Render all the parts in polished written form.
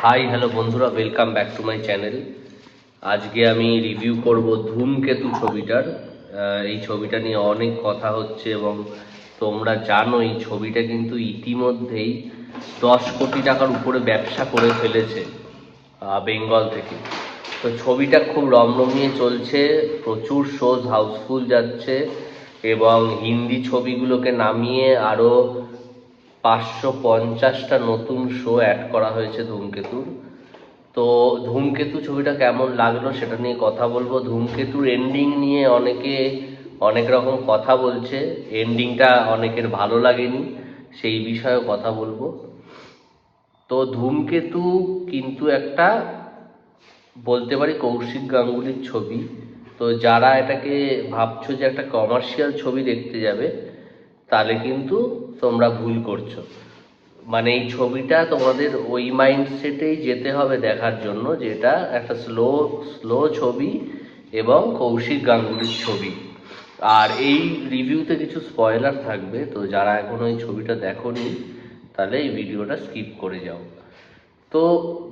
Hi hello বন্ধুরা, welcome back to my channel. আজকে আমি রিভিউ করব ধূমকেতু ছবিটার। এই ছবিটা নিয়ে অনেক কথা হচ্ছে এবং তোমরা জানো এই ছবিটা কিন্তু ইতিমধ্যেই 10 কোটি টাকার উপরে ব্যবসা করে ফেলেছে বেঙ্গল থেকে। তো ছবিটা খুব রমরমিয়ে চলছে, প্রচুর শোজ হাউসফুল যাচ্ছে এবং হিন্দি ছবিগুলোকে নামিয়ে আরও 550টা নতুন শো অ্যাড করা হয়েছে ধূমকেতুর। তো ধূমকেতু ছবিটা কেমন লাগলো সেটা নিয়ে কথা বলবো। ধূমকেতুর এন্ডিং নিয়ে অনেকে অনেক রকম কথা বলছে, এন্ডিংটা অনেকের ভালো লাগেনি, সেই বিষয়ে কথা বলবো। তো ধূমকেতু কিন্তু একটা বলতে পারি কৌশিক গাঙ্গুলির ছবি। তো যারা এটাকে ভাবছো যে একটা কমার্শিয়াল ছবি দেখতে যাবে, তাহলে কিন্তু তোমরা ভুল করছো। মানে এই ছবিটা তোমাদের ওই মাইন্ডসেটেই যেতে হবে দেখার জন্য, যেটা একটা স্লো স্লো ছবি এবং কৌশিক গাঙ্গুলির ছবি। আর এই রিভিউতে কিছু স্পয়লার থাকবে, তো যারা এখনো এই ছবিটা দেখোনি তাহলে এই ভিডিওটা স্কিপ করে যাও। তো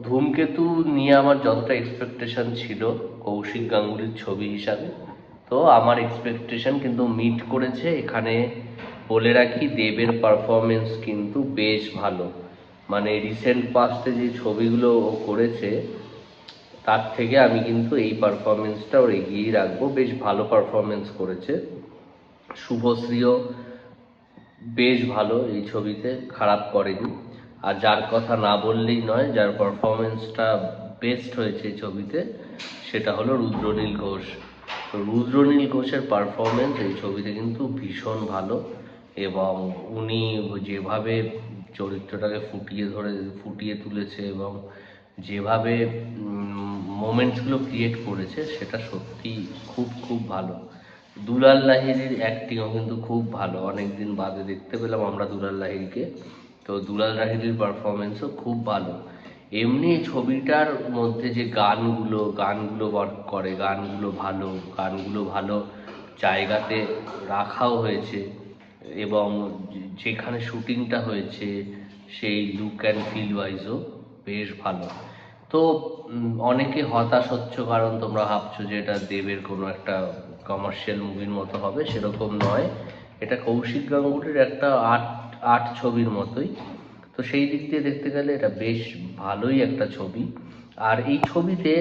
ধূমকেতু নিয়ে আমার যতটা এক্সপেকটেশন ছিল কৌশিক গাঙ্গুলির ছবি হিসাবে, তো আমার এক্সপেকটেশন কিন্তু মিট করেছে। এখানে বলে রাখি, দেবের পারফরমেন্স কিন্তু বেশ ভালো। মানে রিসেন্ট পাস্টে যে ছবিগুলো ও করেছে তার থেকে আমি কিন্তু এই পারফরমেন্সটা ওর এগিয়েই রাখবো। বেশ ভালো পারফরমেন্স করেছে। শুভশ্রীও বেশ ভালো এই ছবিতে, খারাপ করেনি। আর যার কথা না বললেই নয়, যার পারফরমেন্সটা বেস্ট হয়েছে এই ছবিতে, সেটা হলো রুদ্রনীল ঘোষ। তো রুদ্রনীল ঘোষের পারফরমেন্স এই ছবিতে কিন্তু ভীষণ ভালো এবং উনি যেভাবে চরিত্রটাকে ফুটিয়ে তুলেছে এবং যেভাবে মোমেন্টসগুলো ক্রিয়েট করেছে সেটা সত্যি খুব খুব ভালো। দুলাল লাহিড়ীর অ্যাক্টিংও কিন্তু খুব ভালো, অনেকদিন বাদে দেখতে পেলাম আমরা দুলাল লাহিড়ীকে। তো দুলাল লাহিড়ীর পারফরমেন্সও খুব ভালো। এমনি ছবিটার মধ্যে যে গানগুলো ওয়ার্ক করে, গানগুলো ভালো জায়গাতে রাখাও হয়েছে এবং যেখানে শুটিংটা হয়েছে সেই লুক অ্যান্ড ফিল ওয়াইজও বেশ ভালো। তো অনেকে হতাশ হচ্ছ কারণ তোমরা ভাবছো যে এটা দেবের কোনো একটা কমার্শিয়াল মুভির মতো হবে, সেরকম নয়। এটা কৌশিক গাঙ্গুলির একটা আর্ট ছবির মতোই। তো সেই দিক দিয়ে দেখতে গেলে এটা বেশ ভালোই একটা ছবি। আর এই ছবিতে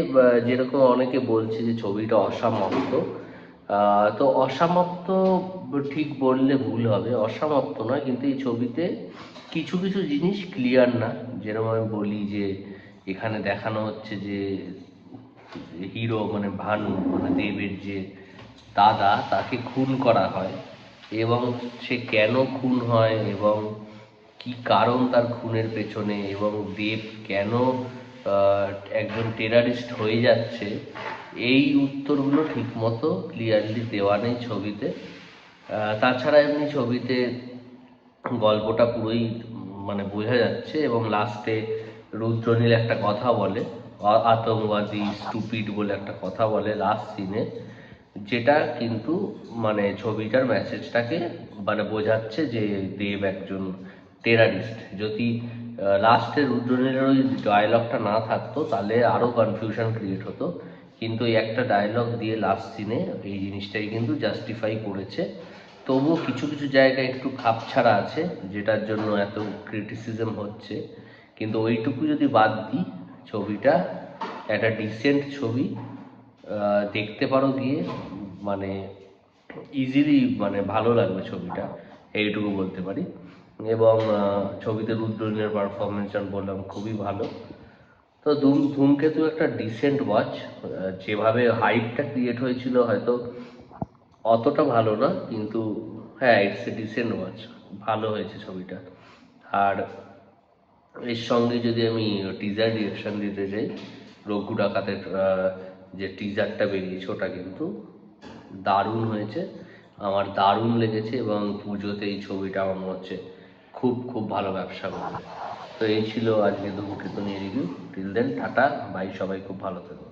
যেরকম অনেকে বলছে যে ছবিটা অসমাপ্ত, তো অসমাপ্ত ঠিক বললে ভুল হবে, অসমাপ্ত নয়, কিন্তু এই ছবিতে কিছু কিছু জিনিস ক্লিয়ার না। যেরকম আমি বলি যে এখানে দেখানো হচ্ছে যে হিরো মানে ভানু মানে দেবের যে দাদা, তাকে খুন করা হয় এবং সে কেন খুন হয় এবং কি কারণ তার খুনের পেছনে, এবং দেব কেন একজন টেরারিস্ট হয়ে যাচ্ছে, এই উত্তরগুলো ঠিকমতো ক্লিয়ারলি দেওয়া নেই ছবিতে। তাছাড়া এমনি ছবিতে গল্পটা পুরোই মানে বোঝা যাচ্ছে এবং লাস্টে রুদ্রনীল একটা কথা বলে, আতঙ্কবাদী স্টুপিড বলে একটা কথা বলে লাস্ট সিনে, যেটা কিন্তু মানে ছবিটার মেসেজটাকে মানে বোঝাচ্ছে যে দেব একজন টেরারিস্ট। যদি লাস্টে রুদ্রনীলের ওই ডায়লগটা না থাকতো তাহলে আরও কনফিউশন ক্রিয়েট হতো, কিন্তু এই একটা ডায়লগ দিয়ে লাস্ট সিনে এই জিনিসটাই কিন্তু জাস্টিফাই করেছে। তবুও কিছু কিছু জায়গায় একটু খাপছাড়া আছে, যেটার জন্য এত ক্রিটিসিজম হচ্ছে, কিন্তু ওইটুকু যদি বাদ দিই ছবিটা একটা ডিসেন্ট ছবি। দেখতে পারো গিয়ে, মানে ইজিলি মানে ভালো লাগবে ছবিটা, এইটুকু বলতে পারি। এবং ছবিতে রুদ্রনীলের পারফরমেন্স আমি বললাম খুবই ভালো। তো ধূমকেতু একটা ডিসেন্ট ওয়াচ। যেভাবে হাইপটা ক্রিয়েট হয়েছিল হয়তো অতটা ভালো না, কিন্তু হ্যাঁ, ইটস এ ডিসেন্ট ওয়াচ, ভালো হয়েছে ছবিটা। আর এর সঙ্গে যদি আমি টিজার রিয়াকশন দিতে চাই, রঘু ডাকাতের যে টিজারটা বেরিয়েছে ওটা কিন্তু দারুণ হয়েছে, আমার দারুণ লেগেছে এবং পুজোতে এই ছবিটা আমার মনে হচ্ছে খুব খুব ভালো ব্যবসা করবে। তো এই ছিল আজকে ধূমকেতু নিয়ে review. Till then tata bye, সবাই খুব ভালো থেকো।